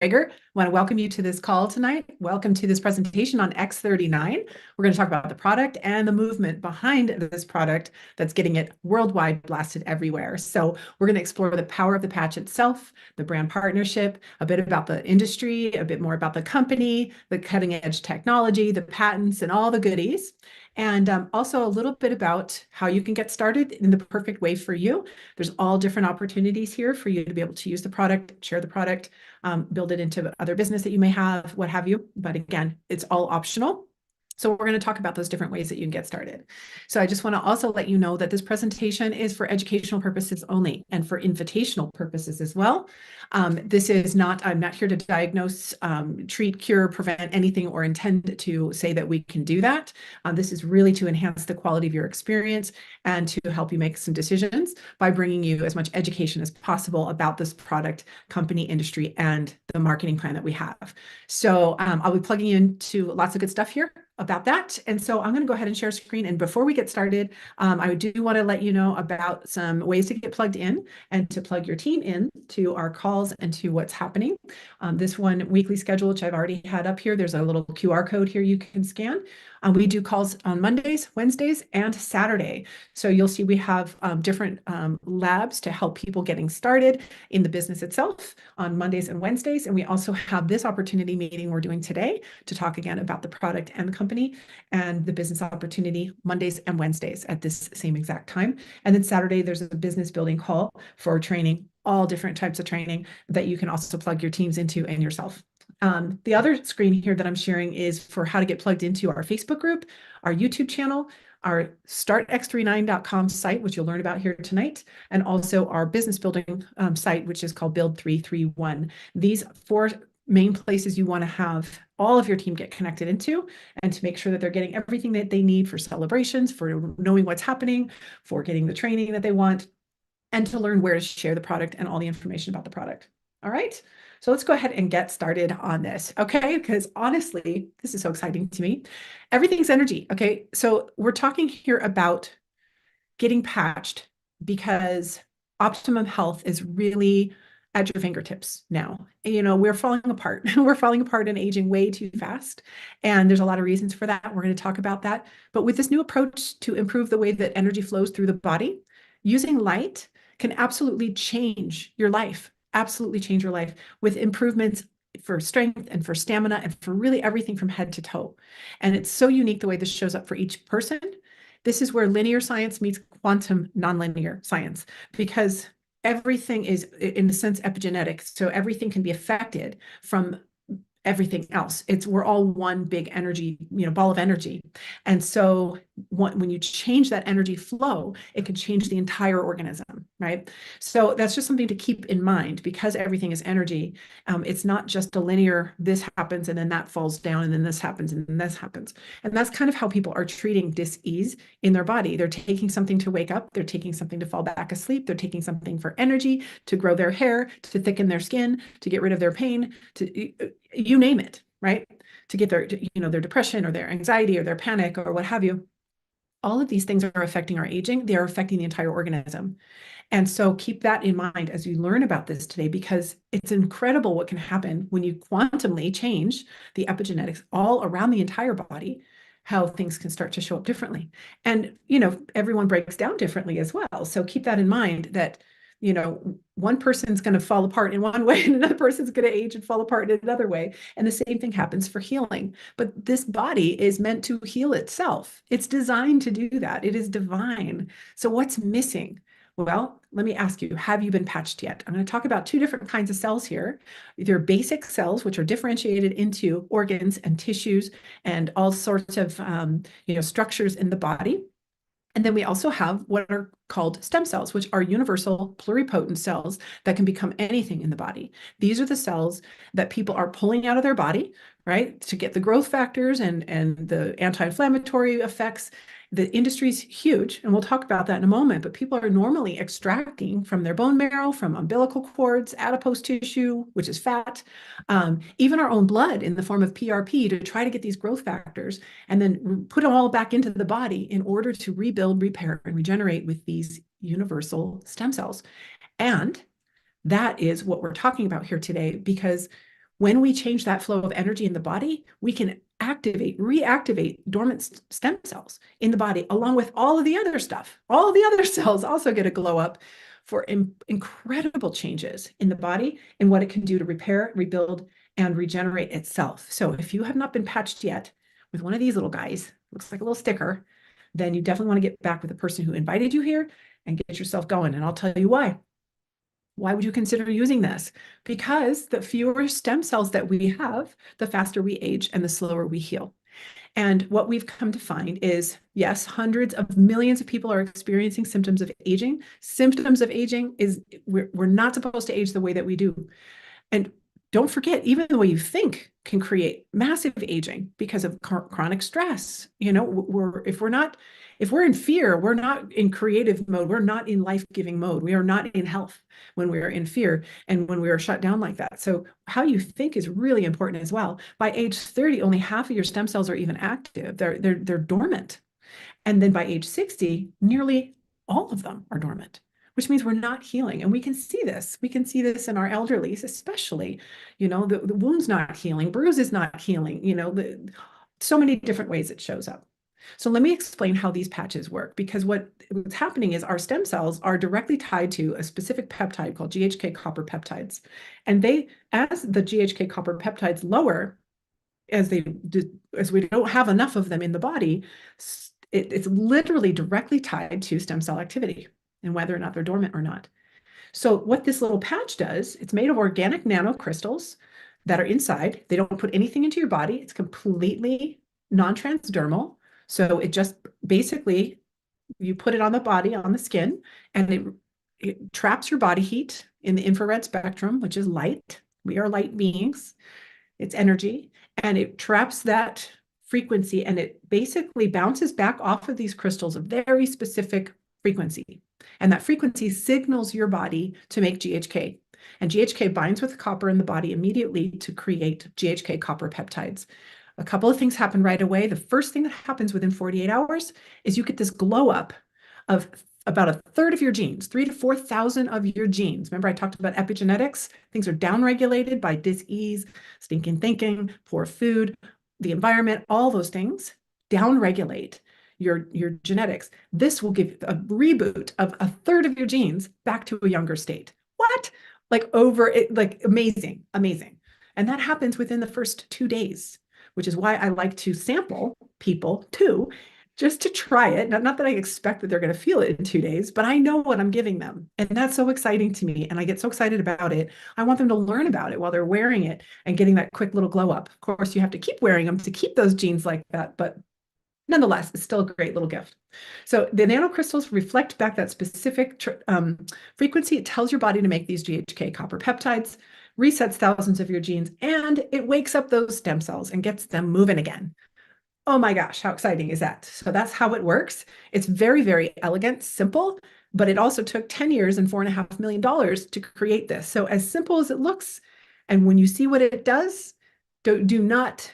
Tiger. I want to welcome you to this call tonight. Welcome to this presentation on X39. We're going to talk about the product and the movement behind this product that's getting it worldwide blasted everywhere. So we're going to explore the power of the patch itself, the brand partnership, a bit about the industry, a bit more about the company, the cutting edge technology, the patents, and all the goodies. And also a little bit about how you can get started in the perfect way for you. There's all different opportunities here for you to be able to use the product, share the product, build it into other business that you may have, what have you. But again, it's all optional. So we're going to talk about those different ways that you can get started. So I just want to also let you know that this presentation is for educational purposes only and for invitational purposes as well. This is not, I'm not here to diagnose, treat, cure, prevent anything or intend to say that we can do that. This is really to enhance the quality of your experience and to help you make some decisions by bringing you as much education as possible about this product, company, industry, and the marketing plan that we have. So I'll be plugging you into lots of good stuff here about that. And so I'm going to go ahead and share screen. And before we get started, I do want to let you know about some ways to get plugged in and to plug your team in to our calls and to what's happening. This one weekly schedule, which I've already had up here, there's a little QR code here you can scan. We do calls on Mondays, Wednesdays, and Saturday. So you'll see we have different labs to help people getting started in the business itself on Mondays and Wednesdays. And we also have this opportunity meeting we're doing today to talk again about the product and the company and the business opportunity Mondays and Wednesdays at this same exact time. And then Saturday, there's a business building call for training, all different types of training that you can also plug your teams into and yourself. The other screen here that I'm sharing is for how to get plugged into our Facebook group, our YouTube channel, our startx39.com site, which you'll learn about here tonight, and also our business building site, which is called Build 331. These four main places you want to have all of your team get connected into and to make sure that they're getting everything that they need for celebrations, for knowing what's happening, for getting the training that they want, and to learn where to share the product and all the information about the product. All right. So let's go ahead and get started on this, okay? Because honestly, this is so exciting to me. Everything's energy, okay? So we're talking here about getting patched because optimum health is really at your fingertips now. You know, we're falling apart. We're falling apart and aging way too fast. And there's a lot of reasons for that. We're going to talk about that. But with this new approach to improve the way that energy flows through the body, using light can absolutely change your life. Absolutely change your life with improvements for strength and for stamina and for really everything from head to toe. And it's so unique the way this shows up for each person. This is where linear science meets quantum nonlinear science, because everything is, in a sense, epigenetic. So everything can be affected from everything else. We're all one big energy, ball of energy. And so when you change that energy flow, it can change the entire organism, right? So that's just something to keep in mind because everything is energy. It's not just a linear, this happens and then that falls down and then this happens and then this happens. And that's kind of how people are treating dis-ease in their body. They're taking something to wake up. They're taking something to fall back asleep. They're taking something for energy, to grow their hair, to thicken their skin, to get rid of their pain, you name it, right? To get their depression or their anxiety or their panic or what have you. All of these things are affecting our aging. They are affecting the entire organism. And so keep that in mind as you learn about this today, because it's incredible what can happen when you quantumly change the epigenetics all around the entire body, how things can start to show up differently. And, everyone breaks down differently as well. So keep that in mind that one person's going to fall apart in one way and another person's going to age and fall apart in another way. And the same thing happens for healing. But this body is meant to heal itself. It's designed to do that. It is divine. So what's missing? Well, let me ask you, have you been patched yet? I'm going to talk about two different kinds of cells here. There are basic cells, which are differentiated into organs and tissues and all sorts of structures in the body. And then we also have what are called stem cells, which are universal pluripotent cells that can become anything in the body. These are the cells that people are pulling out of their body, right, to get the growth factors and the anti-inflammatory effects. The industry's huge, and we'll talk about that in a moment, but people are normally extracting from their bone marrow, from umbilical cords, adipose tissue, which is fat, even our own blood in the form of PRP to try to get these growth factors and then put them all back into the body in order to rebuild, repair, and regenerate with these universal stem cells. And that is what we're talking about here today, because When we change that flow of energy in the body, we can reactivate dormant stem cells in the body, along with all of the other stuff. All of the other cells also get a glow up for incredible changes in the body and what it can do to repair, rebuild, and regenerate itself. So if you have not been patched yet with one of these little guys, looks like a little sticker, then you definitely want to get back with the person who invited you here and get yourself going. And I'll tell you why. Why would you consider using this? Because the fewer stem cells that we have, the faster we age and the slower we heal. And what we've come to find is, yes, hundreds of millions of people are experiencing symptoms of aging. Symptoms of aging is we're not supposed to age the way that we do. And don't forget, even the way you think can create massive aging because of chronic stress. You know, if we're in fear, we're not in creative mode. We're not in life-giving mode. We are not in health when we are in fear and when we are shut down like that. So how you think is really important as well. By age 30, only half of your stem cells are even active. They're dormant. And then by age 60, nearly all of them are dormant, which means we're not healing. And we can see this. We can see this in our elderlies, especially, you know, the wound's not healing, bruise is not healing, you know, so many different ways it shows up. So let me explain how these patches work, because what's happening is our stem cells are directly tied to a specific peptide called GHK copper peptides. And as the GHK copper peptides lower, as we don't have enough of them in the body, it's literally directly tied to stem cell activity and whether or not they're dormant or not. So what this little patch does, it's made of organic nanocrystals that are inside. They don't put anything into your body. It's completely non-transdermal. So it just basically, you put it on the body, on the skin, and it traps your body heat in the infrared spectrum, which is light. We are light beings. It's energy, and it traps that frequency, and it basically bounces back off of these crystals a very specific frequency. And that frequency signals your body to make GHK. And GHK binds with copper in the body immediately to create GHK copper peptides. A couple of things happen right away. The first thing that happens within 48 hours is you get this glow up of about a third of your genes, 3,000 to 4,000 of your genes. Remember, I talked about epigenetics. Things are downregulated by dis-ease, stinking thinking, poor food, the environment, all those things downregulate your genetics. This will give a reboot of a third of your genes back to a younger state. What? Like amazing, amazing. And that happens within the first 2 days, which is why I like to sample people too, just to try it. Not that I expect that they're going to feel it in 2 days, but I know what I'm giving them. And that's so exciting to me. And I get so excited about it. I want them to learn about it while they're wearing it and getting that quick little glow up. Of course, you have to keep wearing them to keep those genes like that, but nonetheless, it's still a great little gift. So the nanocrystals reflect back that specific frequency. It tells your body to make these GHK copper peptides, resets thousands of your genes, and it wakes up those stem cells and gets them moving again. Oh my gosh, how exciting is that? So that's how it works. It's very, very elegant, simple, but it also took 10 years and $4.5 million to create this. So as simple as it looks, and when you see what it does, do not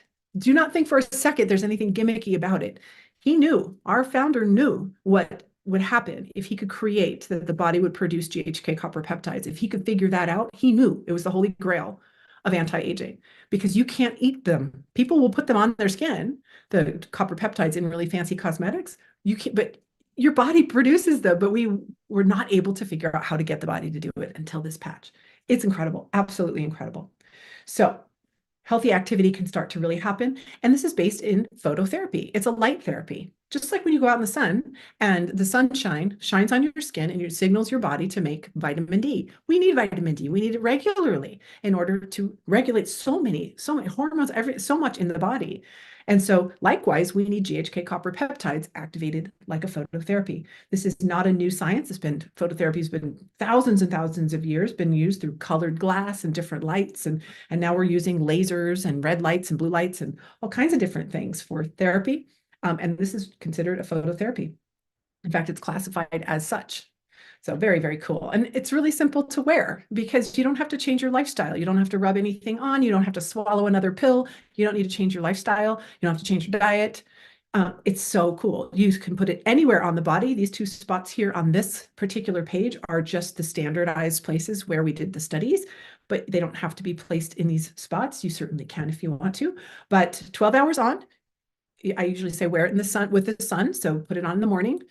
think for a second there's anything gimmicky about it. He knew, our founder knew what would happen if he could create that the body would produce GHK copper peptides. If he could figure that out, he knew it was the holy grail of anti-aging, because you can't eat them. People will put them on their skin, the copper peptides, in really fancy cosmetics. You can't, but your body produces them, but we were not able to figure out how to get the body to do it until this patch. It's incredible, absolutely incredible. So healthy activity can start to really happen. And this is based in phototherapy. It's a light therapy. Just like when you go out in the sun and the sunshine shines on your skin and it signals your body to make vitamin D. We need vitamin D. We need it regularly in order to regulate so many hormones, so much in the body. And so likewise, we need GHK copper peptides activated like a phototherapy. This is not a new science. Phototherapy has been thousands and thousands of years, been used through colored glass and different lights. And now we're using lasers and red lights and blue lights and all kinds of different things for therapy. And this is considered a phototherapy. In fact, it's classified as such. So very, very cool. And it's really simple to wear because you don't have to change your lifestyle. You don't have to rub anything on. You don't have to swallow another pill. You don't need to change your lifestyle. You don't have to change your diet. It's so cool. You can put it anywhere on the body. These 2 spots here on this particular page are just the standardized places where we did the studies, but they don't have to be placed in these spots. You certainly can if you want to, but 12 hours on. I usually say wear it in the sun with the sun. So put it on in the morning.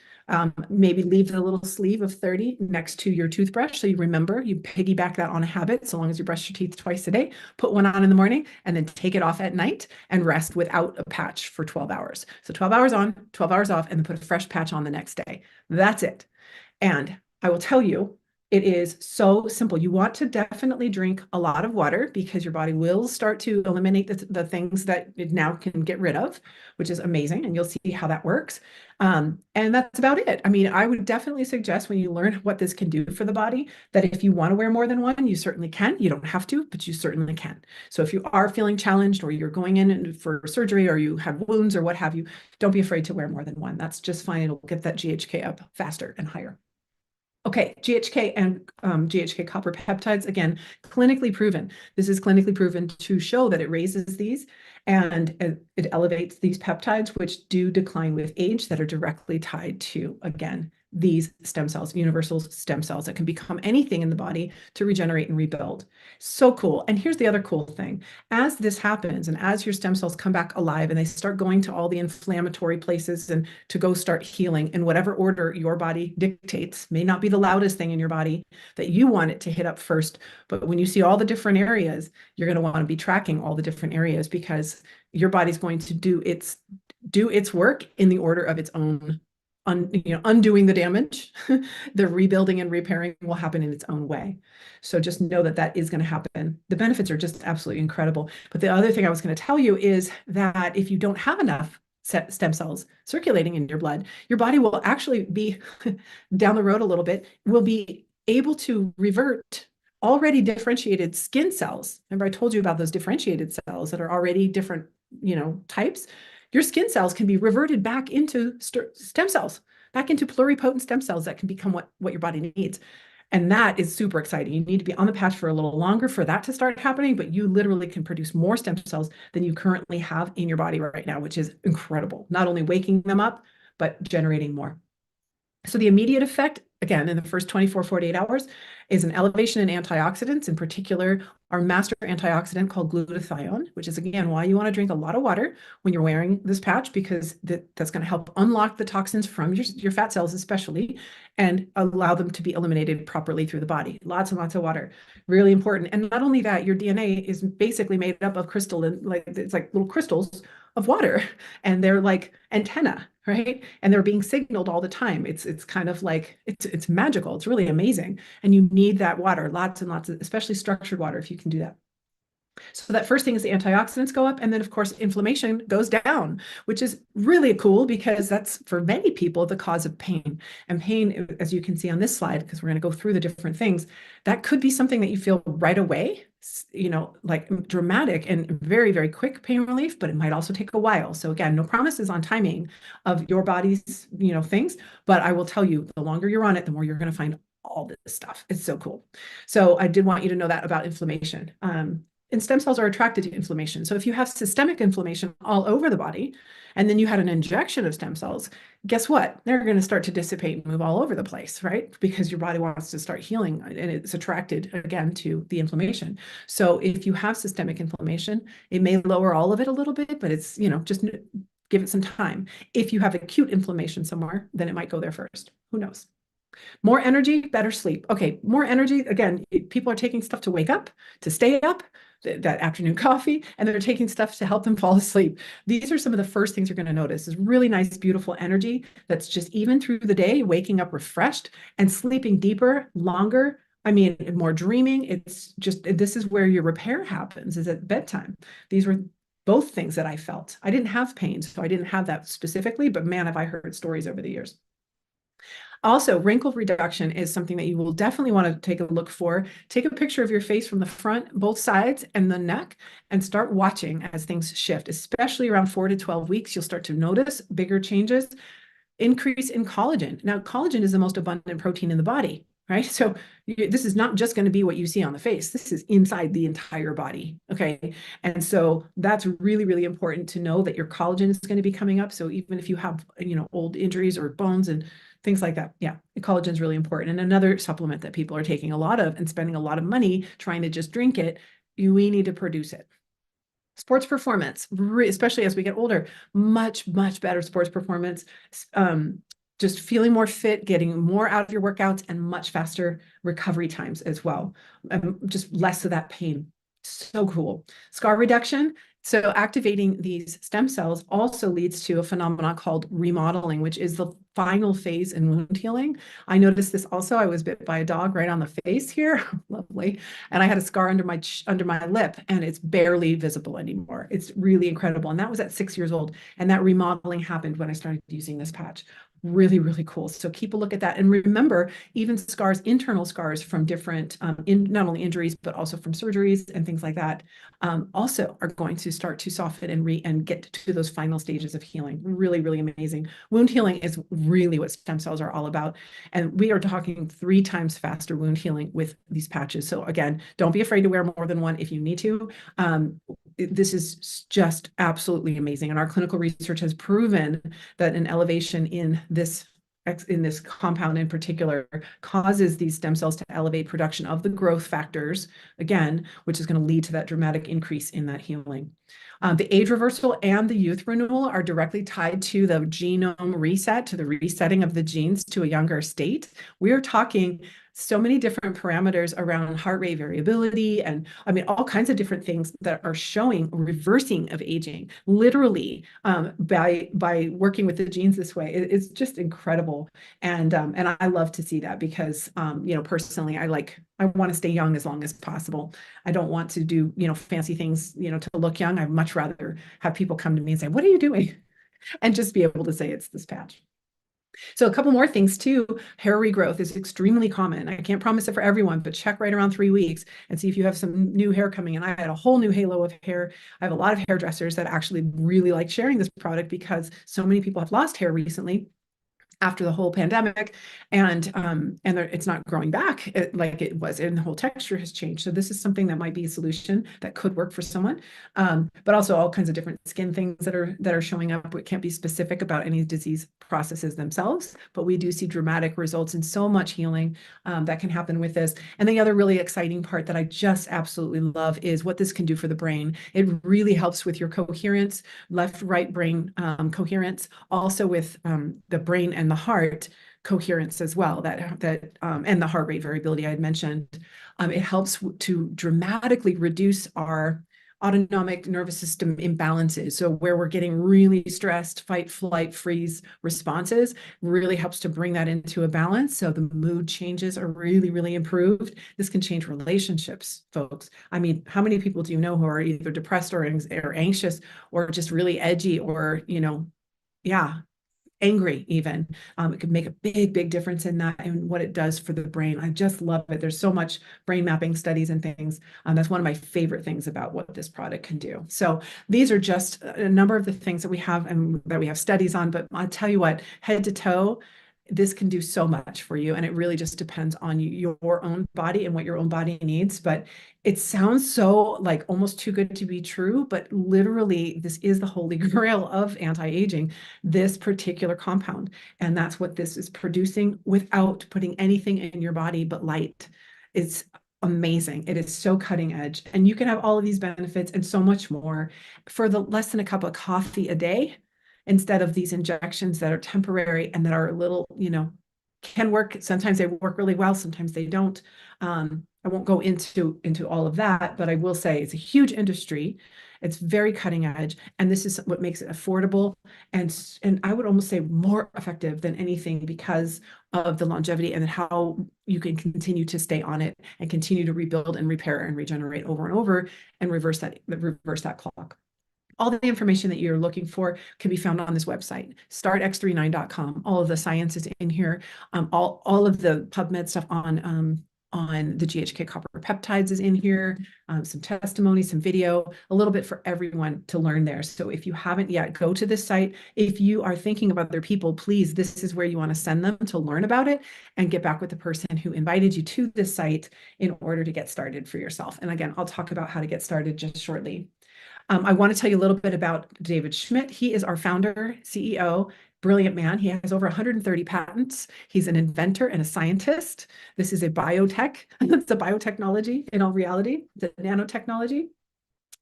Maybe leave the little sleeve of 30 next to your toothbrush. So you remember, you piggyback that on a habit. So long as you brush your teeth twice a day, put one on in the morning and then take it off at night and rest without a patch for 12 hours. So 12 hours on, 12 hours off, and then put a fresh patch on the next day. That's it. And I will tell you, it is so simple. You want to definitely drink a lot of water because your body will start to eliminate the things that it now can get rid of, which is amazing. And you'll see how that works. And that's about it. I mean, I would definitely suggest when you learn what this can do for the body, that if you want to wear more than one, you certainly can. You don't have to, but you certainly can. So if you are feeling challenged or you're going in for surgery or you have wounds or what have you, don't be afraid to wear more than one. That's just fine. It'll get that GHK up faster and higher. Okay, GHK and GHK copper peptides, again, clinically proven. This is clinically proven to show that it raises these and it elevates these peptides, which do decline with age, that are directly tied to, again, these stem cells, universal stem cells that can become anything in the body to regenerate and rebuild. So cool. And here's the other cool thing. As this happens and as your stem cells come back alive and they start going to all the inflammatory places and to go start healing in whatever order your body dictates, may not be the loudest thing in your body that you want it to hit up first. But when you see all the different areas, you're going to want to be tracking all the different areas because your body's going to do its work in the order of its own. Undoing the damage, the rebuilding and repairing will happen in its own way. So just know that that is going to happen. The benefits are just absolutely incredible. But the other thing I was going to tell you is that if you don't have enough stem cells circulating in your blood, your body will actually be down the road a little bit, will be able to revert already differentiated skin cells. Remember, I told you about those differentiated cells that are already different, types. Your skin cells can be reverted back into stem cells, back into pluripotent stem cells that can become what your body needs. And that is super exciting. You need to be on the patch for a little longer for that to start happening, but you literally can produce more stem cells than you currently have in your body right now, which is incredible. Not only waking them up, but generating more. So the immediate effect, again, in the first 24, 48 hours, is an elevation in antioxidants, in particular, our master antioxidant called glutathione, which is, again, why you want to drink a lot of water when you're wearing this patch, because that's going to help unlock the toxins from your fat cells, especially, and allow them to be eliminated properly through the body. Lots and lots of water, really important. And not only that, your DNA is basically made up of it's like little crystals of water, and they're like antenna, right? And they're being signaled all the time. It's kind of like it's magical. It's really amazing. And you need that water, lots and lots of, especially structured water, if you can do that. So that first thing is the antioxidants go up, and then of course inflammation goes down, which is really cool because that's for many people the cause of pain. And pain, as you can see on this slide, because we're going to go through the different things, that could be something that you feel right away, like dramatic and very, very quick pain relief, but it might also take a while. So again, no promises on timing of your body's, things, but I will tell you, the longer you're on it, the more you're going to find all this stuff. It's so cool. So I did want you to know that about inflammation. And stem cells are attracted to inflammation. So if you have systemic inflammation all over the body, and then you had an injection of stem cells, guess what? They're going to start to dissipate and move all over the place, right? Because your body wants to start healing and it's attracted again to the inflammation. So if you have systemic inflammation, it may lower all of it a little bit, but it's, just give it some time. If you have acute inflammation somewhere, then it might go there first. Who knows? More energy, better sleep. Okay, more energy. Again, people are taking stuff to wake up, to stay up, that afternoon coffee, and they're taking stuff to help them fall asleep. These are some of the first things you're going to notice is really nice, beautiful energy that's just even through the day, waking up refreshed and sleeping deeper, longer. I mean, more dreaming. It's just, this is where your repair happens, is at bedtime. These were both things that I felt. I didn't have pain, so I didn't have that specifically, but man, have I heard stories over the years. Also, wrinkle reduction is something that you will definitely want to take a look for. Take a picture of your face from the front, both sides, and the neck, and start watching as things shift, especially around 4 to 12 weeks. You'll start to notice bigger changes. Increase in collagen. Now, collagen is the most abundant protein in the body, right? So this is not just going to be what you see on the face. This is inside the entire body. Okay. And so that's really, really important to know that your collagen is going to be coming up. So even if you have, old injuries or bones and things like that, yeah, collagen is really important. And another supplement that people are taking a lot of and spending a lot of money trying to just drink it, we need to produce it. Sports performance, especially as we get older, much, much better sports performance. Just feeling more fit, getting more out of your workouts, and much faster recovery times as well. Just less of that pain. So cool. Scar reduction. So activating these stem cells also leads to a phenomenon called remodeling, which is the final phase in wound healing. I noticed this also. I was bit by a dog right on the face here. Lovely. And I had a scar under my lip, and it's barely visible anymore. It's really incredible. And that was at 6 years old. And that remodeling happened when I started using this patch. Really, really cool. So keep a look at that. And remember, even scars, internal scars from different, not only injuries, but also from surgeries and things like that, also are going to start to soften and get to those final stages of healing. Really, really amazing. Wound healing is really what stem cells are all about. And we are talking 3 times faster wound healing with these patches. So again, don't be afraid to wear more than one if you need to. This is just absolutely amazing. And our clinical research has proven that an elevation in this compound in particular causes these stem cells to elevate production of the growth factors, again, which is going to lead to that dramatic increase in that healing. The age reversal and the youth renewal are directly tied to the genome reset, to the resetting of the genes to a younger state. We're talking so many different parameters around heart rate variability and all kinds of different things that are showing reversing of aging literally by working with the genes this way. It's just incredible. And I love to see that because personally I want to stay young as long as possible. I don't want to do fancy things to look young. I'd much rather have people come to me and say, what are you doing? And just be able to say it's this patch. So a couple more things too. Hair regrowth is extremely common. I can't promise it for everyone, but check right around 3 weeks and see if you have some new hair coming in. I had a whole new halo of hair. I have a lot of hairdressers that actually really like sharing this product because so many people have lost hair recently after the whole pandemic, and it's not growing back like it was, and the whole texture has changed. So this is something that might be a solution that could work for someone, but also all kinds of different skin things that are showing up. We can't be specific about any disease processes themselves, but we do see dramatic results and so much healing that can happen with this. And the other really exciting part that I just absolutely love is what this can do for the brain. It really helps with your coherence, left-right brain coherence, also with the brain and the heart coherence as well, and the heart rate variability I had mentioned. It helps to dramatically reduce our autonomic nervous system imbalances. So where we're getting really stressed, fight, flight, freeze responses, really helps to bring that into a balance. So the mood changes are really, really improved. This can change relationships, folks. How many people do you know who are either depressed or anxious or just really edgy or, angry even? It could make a big, big difference in that and what it does for the brain. I just love it. There's so much brain mapping studies and things. That's one of my favorite things about what this product can do. So these are just a number of the things that we have and that we have studies on, but I'll tell you what, head to toe, this can do so much for you. And it really just depends on your own body and what your own body needs. But it sounds so like almost too good to be true, but literally this is the holy grail of anti-aging, this particular compound. And that's what this is producing without putting anything in your body but light. It's amazing. It is so cutting edge. And you can have all of these benefits and so much more for the less than a cup of coffee a day, instead of these injections that are temporary and that are a little, can work. Sometimes they work really well, sometimes they don't. I won't go into all of that, but I will say it's a huge industry. It's very cutting edge, and this is what makes it affordable and I would almost say more effective than anything because of the longevity and how you can continue to stay on it and continue to rebuild and repair and regenerate over and over and reverse that clock. All the information that you're looking for can be found on this website, startx39.com. All of the science is in here. All of the PubMed stuff on on the GHK copper peptides is in here, some testimony, some video, a little bit for everyone to learn there. So if you haven't yet, go to this site. If you are thinking of other people, please, this is where you want to send them to learn about it and get back with the person who invited you to this site in order to get started for yourself. And again, I'll talk about how to get started just shortly. I want to tell you a little bit about David Schmidt. He is our founder, CEO, brilliant man. He has over 130 patents. He's an inventor and a scientist. This is a biotech. It's a biotechnology in all reality, the nanotechnology.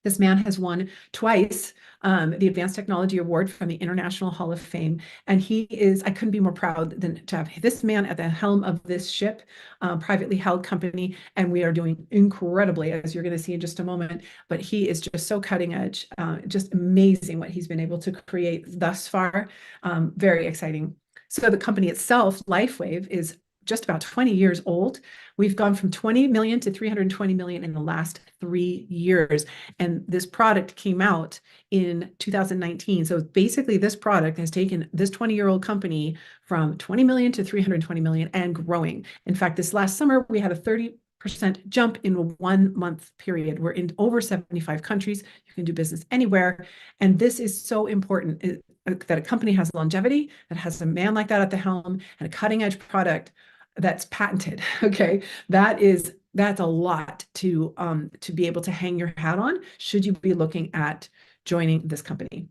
This man has won twice the Advanced Technology Award from the International Hall of Fame. And he is, I couldn't be more proud than to have this man at the helm of this ship, privately held company. And we are doing incredibly, as you're going to see in just a moment. But he is just so cutting edge, just amazing what he's been able to create thus far. Very exciting. So the company itself, LifeWave, is just about 20 years old. We've gone from 20 million to 320 million in the last 3 years. And this product came out in 2019. So basically this product has taken this 20-year-old company from 20 million to 320 million and growing. In fact, this last summer, we had a 30% jump in a 1-month period. We're in over 75 countries. You can do business anywhere. And this is so important that a company has longevity, that has a man like that at the helm, and a cutting edge product that's patented. Okay, that's a lot to be able to hang your hat on should you be looking at joining this company.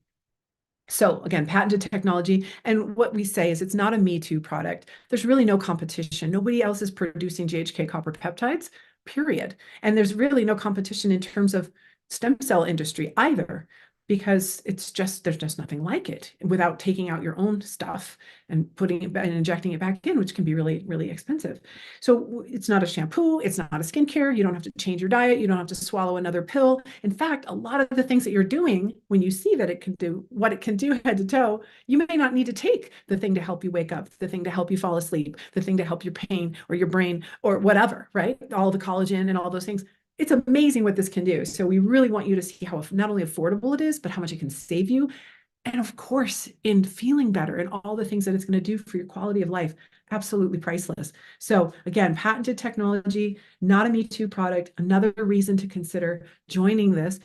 So again, patented technology. And what we say is it's not a Me Too product. There's really no competition. Nobody else is producing GHK copper peptides, period. And there's really no competition in terms of stem cell industry either, because there's just nothing like it without taking out your own stuff and putting it and injecting it back in, which can be really, really expensive. So it's not a shampoo, it's not a skincare. You don't have to change your diet. You don't have to swallow another pill. In fact, a lot of the things that you're doing, when you see that it can do what it can do head to toe, you may not need to take the thing to help you wake up, the thing to help you fall asleep, the thing to help your pain or your brain or whatever, right? All the collagen and all those things. It's amazing what this can do. So we really want you to see how not only affordable it is, but how much it can save you. And of course, in feeling better and all the things that it's going to do for your quality of life, absolutely priceless. So again, patented technology, not a Me Too product, another reason to consider joining this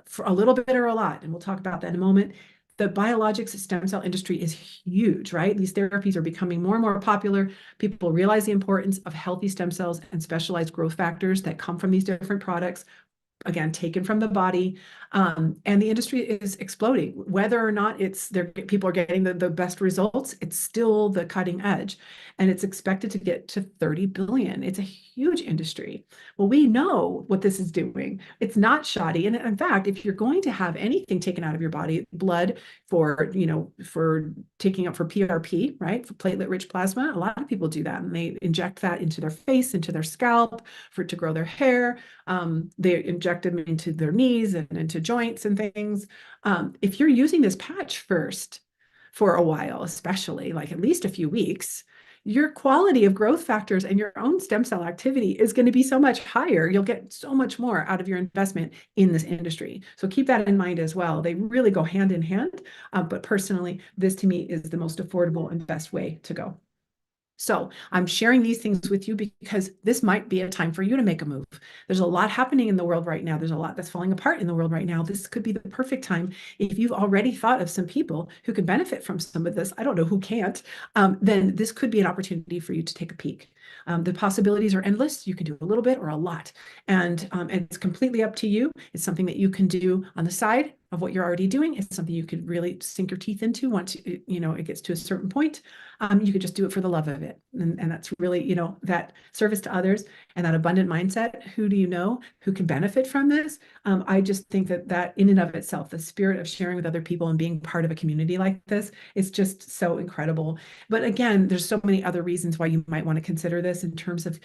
for a little bit or a lot. And we'll talk about that in a moment. The biologics stem cell industry is huge, right? These therapies are becoming more and more popular. People realize the importance of healthy stem cells and specialized growth factors that come from these different products, again, taken from the body. And the industry is exploding. Whether or not people are getting the best results, it's still the cutting edge. And it's expected to get to 30 billion. It's a huge industry. Well, we know what this is doing. It's not shoddy. And in fact, if you're going to have anything taken out of your body, blood for taking up for PRP, right? For platelet-rich plasma, a lot of people do that. And they inject that into their face, into their scalp to grow their hair. They inject them into their knees and into joints and things. If you're using this patch first for a while, especially like at least a few weeks, your quality of growth factors and your own stem cell activity is going to be so much higher. You'll get so much more out of your investment in this industry. So keep that in mind as well. They really go hand in hand. But personally, this to me is the most affordable and best way to go. So I'm sharing these things with you because this might be a time for you to make a move. There's a lot happening in the world right now. There's a lot that's falling apart in the world right now. This could be the perfect time. If you've already thought of some people who could benefit from some of this, I don't know who can't, then this could be an opportunity for you to take a peek. The possibilities are endless. You can do a little bit or a lot. And it's completely up to you. It's something that you can do on the side of what you're already doing. It's something you could really sink your teeth into once it gets to a certain point. You could just do it for the love of it. And that's really, that service to others and that abundant mindset. Who do you know who can benefit from this? I just think that in and of itself, the spirit of sharing with other people and being part of a community like this is just so incredible. But again, there's so many other reasons why you might want to consider this in terms of,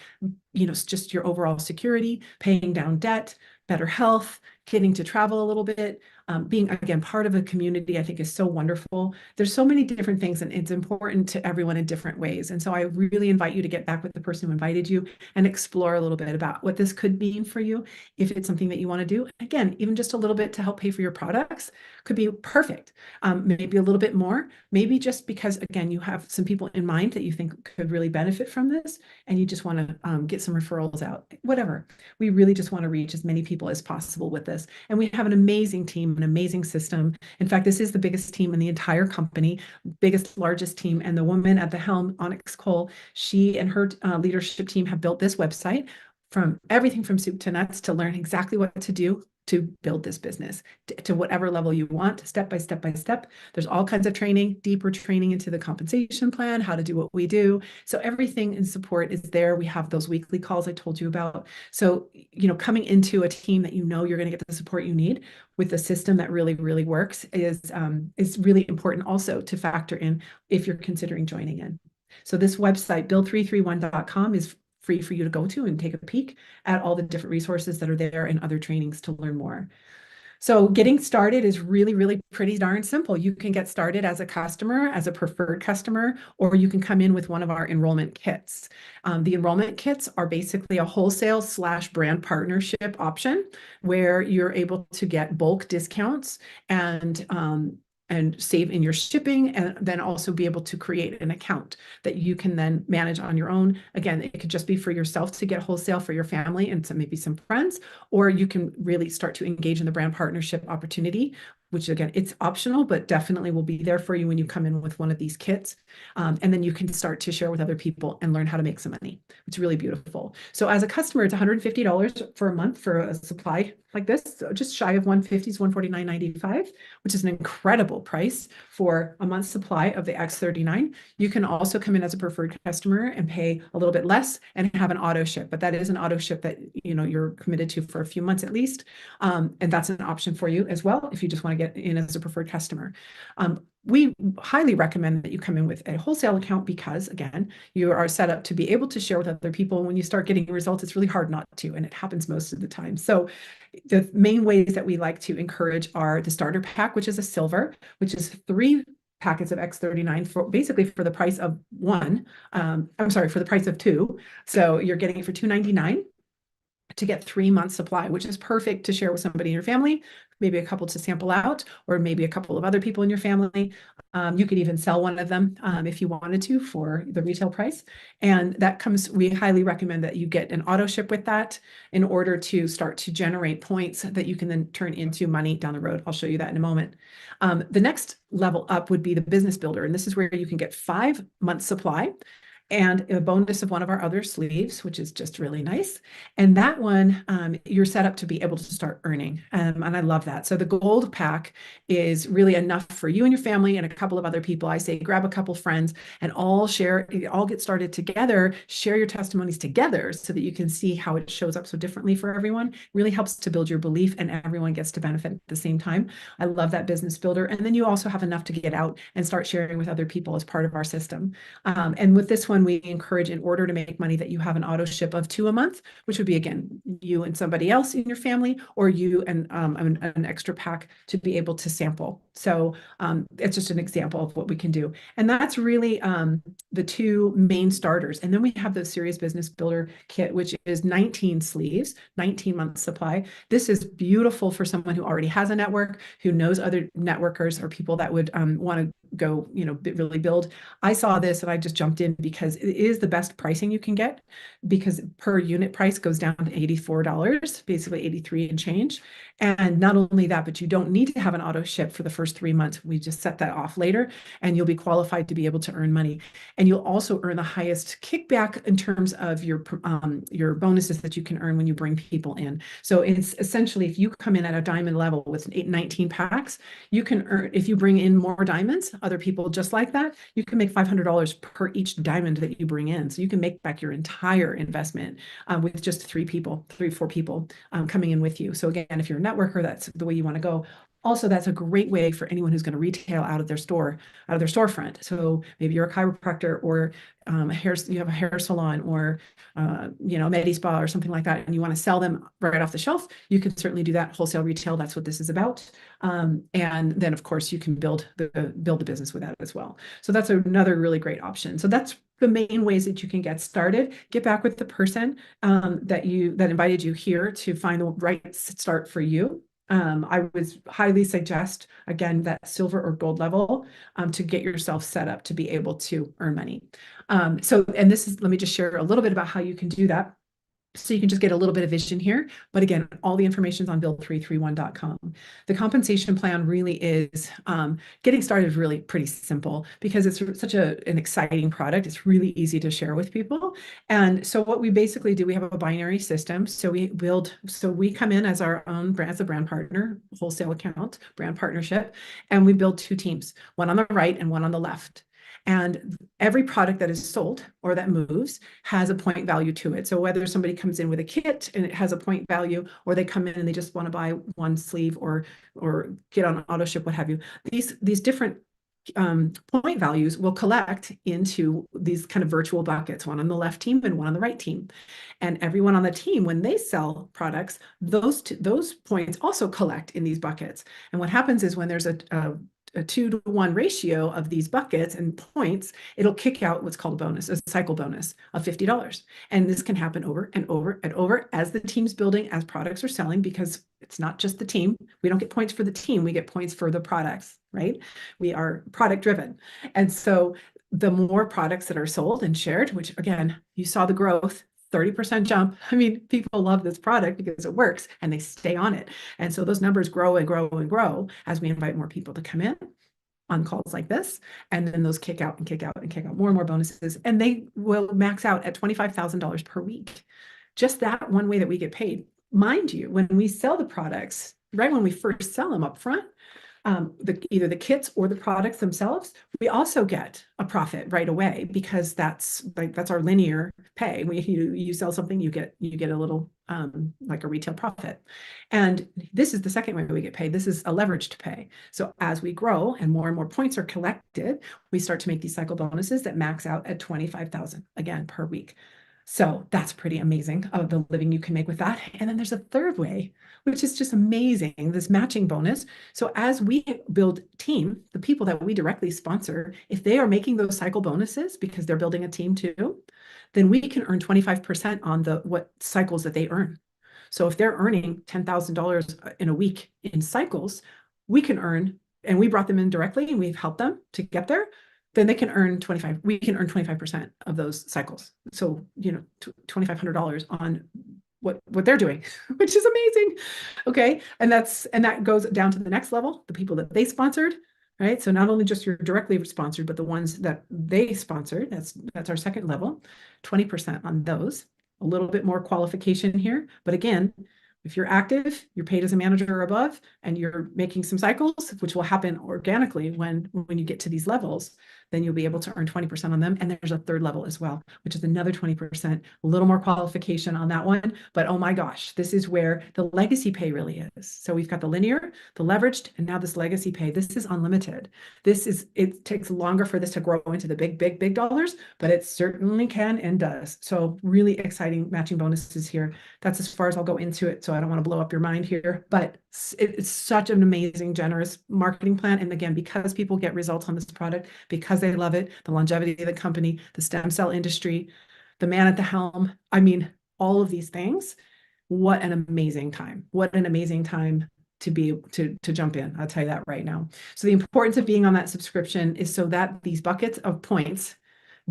just your overall security, paying down debt, better health, getting to travel a little bit, being, again, part of a community, I think is so wonderful. There's so many different things, and it's important to everyone in different ways. And so I really invite you to get back with the person who invited you and explore a little bit about what this could mean for you if it's something that you want to do. Again, even just a little bit to help pay for your products could be perfect. Maybe a little bit more, maybe just because, again, you have some people in mind that you think could really benefit from this, and you just want to get some referrals out, whatever. We really just want to reach as many people as possible with this. And we have an amazing team, an amazing system. In fact, this is the biggest team in the entire company, biggest, largest team. And the woman at the helm, Onyx Cole, she and her leadership team have built this website from everything from soup to nuts to learn exactly what to do to build this business to whatever level you want, step by step by step. There's all kinds of training, deeper training into the compensation plan, how to do what we do. So everything in support is there. We have those weekly calls I told you about. So, coming into a team that you're going to get the support you need with a system that really, really works is really important also to factor in if you're considering joining in. So this website, build331.com, is free for you to go to and take a peek at all the different resources that are there and other trainings to learn more. So getting started is really, really pretty darn simple. You can get started as a customer, as a preferred customer, or you can come in with one of our enrollment kits. The enrollment kits are basically a wholesale/brand partnership option where you're able to get bulk discounts and save in your shipping, and then also be able to create an account that you can then manage on your own. Again, it could just be for yourself to get wholesale for your family and maybe some friends, or you can really start to engage in the brand partnership opportunity, which, again, it's optional, but definitely will be there for you when you come in with one of these kits. And then you can start to share with other people and learn how to make some money. It's really beautiful. So as a customer, it's $150 for a month for a supply like this, so just shy of 150 is $149.95, which is an incredible price for a month's supply of the X39. You can also come in as a preferred customer and pay a little bit less and have an auto ship, but that is an auto ship that you're committed to for a few months at least. And that's an option for you as well if you just want to get in as a preferred customer. We highly recommend that you come in with a wholesale account because, again, you are set up to be able to share with other people. When you start getting results, it's really hard not to, and it happens most of the time. So the main ways that we like to encourage are the starter pack, which is a silver, which is 3 packets of X39 for basically for the price of one. I'm sorry, for the price of 2. So you're getting it for $2.99 to get 3 months supply, which is perfect to share with somebody in your family, maybe a couple to sample out, or maybe a couple of other people in your family. You could even sell one of them if you wanted to for the retail price. And we highly recommend that you get an auto ship with that in order to start to generate points that you can then turn into money down the road. I'll show you that in a moment. The next level up would be the business builder. And this is where you can get 5 months supply and a bonus of one of our other sleeves, which is just really nice. And that one, you're set up to be able to start earning. And I love that. So the gold pack is really enough for you and your family and a couple of other people. I say grab a couple friends and all get started together, share your testimonies together so that you can see how it shows up so differently for everyone. It really helps to build your belief, and everyone gets to benefit at the same time. I love that business builder. And then you also have enough to get out and start sharing with other people as part of our system. And with this one, we encourage, in order to make money, that you have an auto ship of 2 a month, which would be, again, you and somebody else in your family, or you and an extra pack to be able to sample. So it's just an example of what we can do. And that's really the 2 main starters. And then we have the Serious Business Builder Kit, which is 19 sleeves, 19 months supply. This is beautiful for someone who already has a network, who knows other networkers or people that would want to go, really build. I saw this and I just jumped in because it is the best pricing you can get, because per unit price goes down to $84, basically 83 and change. And not only that, but you don't need to have an auto ship for the first 3 months. We just set that off later, and you'll be qualified to be able to earn money. And you'll also earn the highest kickback in terms of your bonuses that you can earn when you bring people in. So it's essentially, if you come in at a diamond level with 19 packs, you can earn, if you bring in more diamonds, other people just like that, you can make $500 per each diamond that you bring in. So you can make back your entire investment with just 3, 4 people coming in with you. So again, if you're a networker, that's the way you want to go. Also, that's a great way for anyone who's going to retail out of their store, out of their storefront. So maybe you're a chiropractor or you have a hair salon or Medi Spa or something like that, and you want to sell them right off the shelf. You can certainly do that wholesale retail. That's what this is about. And then, of course, you can build the business with that as well. So that's another really great option. So that's the main ways that you can get started. Get back with the person that invited you here to find the right start for you. I would highly suggest, again, that silver or gold level to get yourself set up to be able to earn money. Let me just share a little bit about how you can do that. So you can just get a little bit of vision here. But again, all the information is on build331.com. The compensation plan really is getting started really pretty simple because it's such an exciting product. It's really easy to share with people. And so what we basically do, we have a binary system. So we come in as our own brand, as a brand partner, wholesale account, brand partnership, and we build two teams, one on the right and one on the left. And every product that is sold or that moves has a point value to it. So whether somebody comes in with a kit and it has a point value, or they come in and they just want to buy one sleeve or get on auto ship, what have you, these different point values will collect into these kind of virtual buckets, one on the left team and one on the right team. And everyone on the team, when they sell products, those points also collect in these buckets. And what happens is when there's a 2-to-1 ratio of these buckets and points, it'll kick out what's called a cycle bonus of $50. And this can happen over and over and over as the team's building, as products are selling, because it's not just the team. We don't get points for the team. We get points for the products, right? We are product driven. And so the more products that are sold and shared, which again, you saw the growth, 30% jump. I mean, people love this product because it works and they stay on it. And so those numbers grow and grow and grow as we invite more people to come in on calls like this. And then those kick out and kick out and kick out more and more bonuses. And they will max out at $25,000 per week. Just that one way that we get paid. Mind you, when we sell the products, right when we first sell them up front, either the kits or the products themselves, we also get a profit right away because that's our linear pay. You sell something, you get a little like a retail profit. And this is the second way we get paid. This is a leveraged pay. So as we grow and more points are collected, we start to make these cycle bonuses that max out at 25,000 again per week. So that's pretty amazing of the living you can make with that. And then there's a third way, which is just amazing, this matching bonus. So as we build team, the people that we directly sponsor, if they are making those cycle bonuses because they're building a team too, then we can earn 25% on what cycles that they earn. So if they're earning $10,000 in a week in cycles, we can earn, and we brought them in directly and we've helped them to get there, then we can earn 25% of those cycles. So, $2,500 on what they're doing, which is amazing. Okay. And that goes down to the next level, the people that they sponsored, right? So not only just you're directly sponsored, but the ones that they sponsored, that's our second level, 20% on those, a little bit more qualification here. But again, if you're active, you're paid as a manager or above, and you're making some cycles, which will happen organically when you get to these levels, then you'll be able to earn 20% on them. And there's a third level as well, which is another 20%, a little more qualification on that one. But oh my gosh, this is where the legacy pay really is. So we've got the linear, the leveraged, and now this legacy pay. This is unlimited. It takes longer for this to grow into the big dollars, but it certainly can and does. So really exciting matching bonuses here. That's as far as I'll go into it. So I don't want to blow up your mind here, but it's such an amazing, generous marketing plan. And again, because people get results on this product, because they love it, the longevity of the company, the stem cell industry, the man at the helm, I mean, all of these things, what an amazing time. What an amazing time to be to jump in. I'll tell you that right now. So the importance of being on that subscription is so that these buckets of points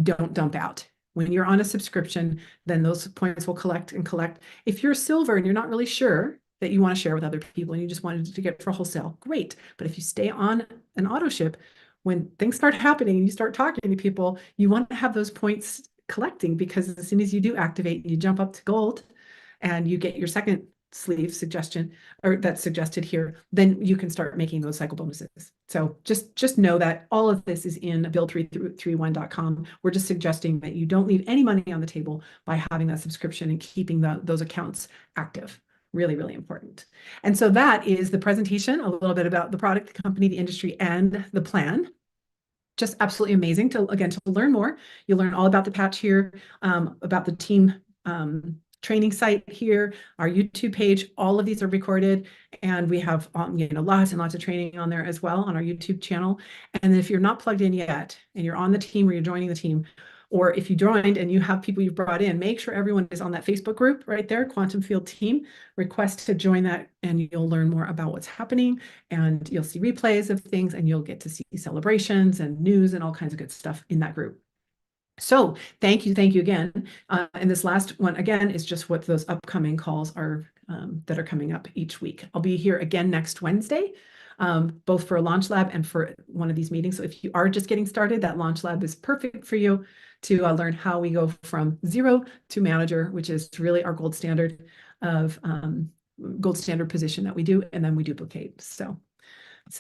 don't dump out. When you're on a subscription, then those points will collect and collect. If you're silver and you're not really sure that you want to share with other people and you just wanted to get for wholesale, great. But if you stay on an auto ship, when things start happening and you start talking to people, you want to have those points collecting, because as soon as you do activate and you jump up to gold and you get your second sleeve suggestion, or that's suggested here, then you can start making those cycle bonuses. So just know that all of this is in build331.com. We're just suggesting that you don't leave any money on the table by having that subscription and keeping those accounts active. Really, really important. And so that is the presentation, a little bit about the product, the company, the industry, and the plan. Just absolutely amazing to, again, to learn more. You'll learn all about the patch here, about the team training site here, our YouTube page. All of these are recorded, and we have lots and lots of training on there as well on our YouTube channel. And then if you're not plugged in yet and you're on the team or you're joining the team, or if you joined and you have people you've brought in, make sure everyone is on that Facebook group right there, Quantum Field Team. Request to join that, and you'll learn more about what's happening, and you'll see replays of things, and you'll get to see celebrations and news and all kinds of good stuff in that group. So thank you again. And this last one, again, is just what those upcoming calls are that are coming up each week. I'll be here again next Wednesday, both for a launch lab and for one of these meetings. So if you are just getting started, that launch lab is perfect for you to learn how we go from 0 to manager, which is really our gold standard position that we do, and then we duplicate. So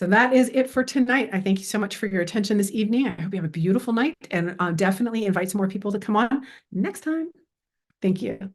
that is it for tonight. I thank you so much for your attention this evening. I hope you have a beautiful night, and definitely invite some more people to come on next time. Thank you.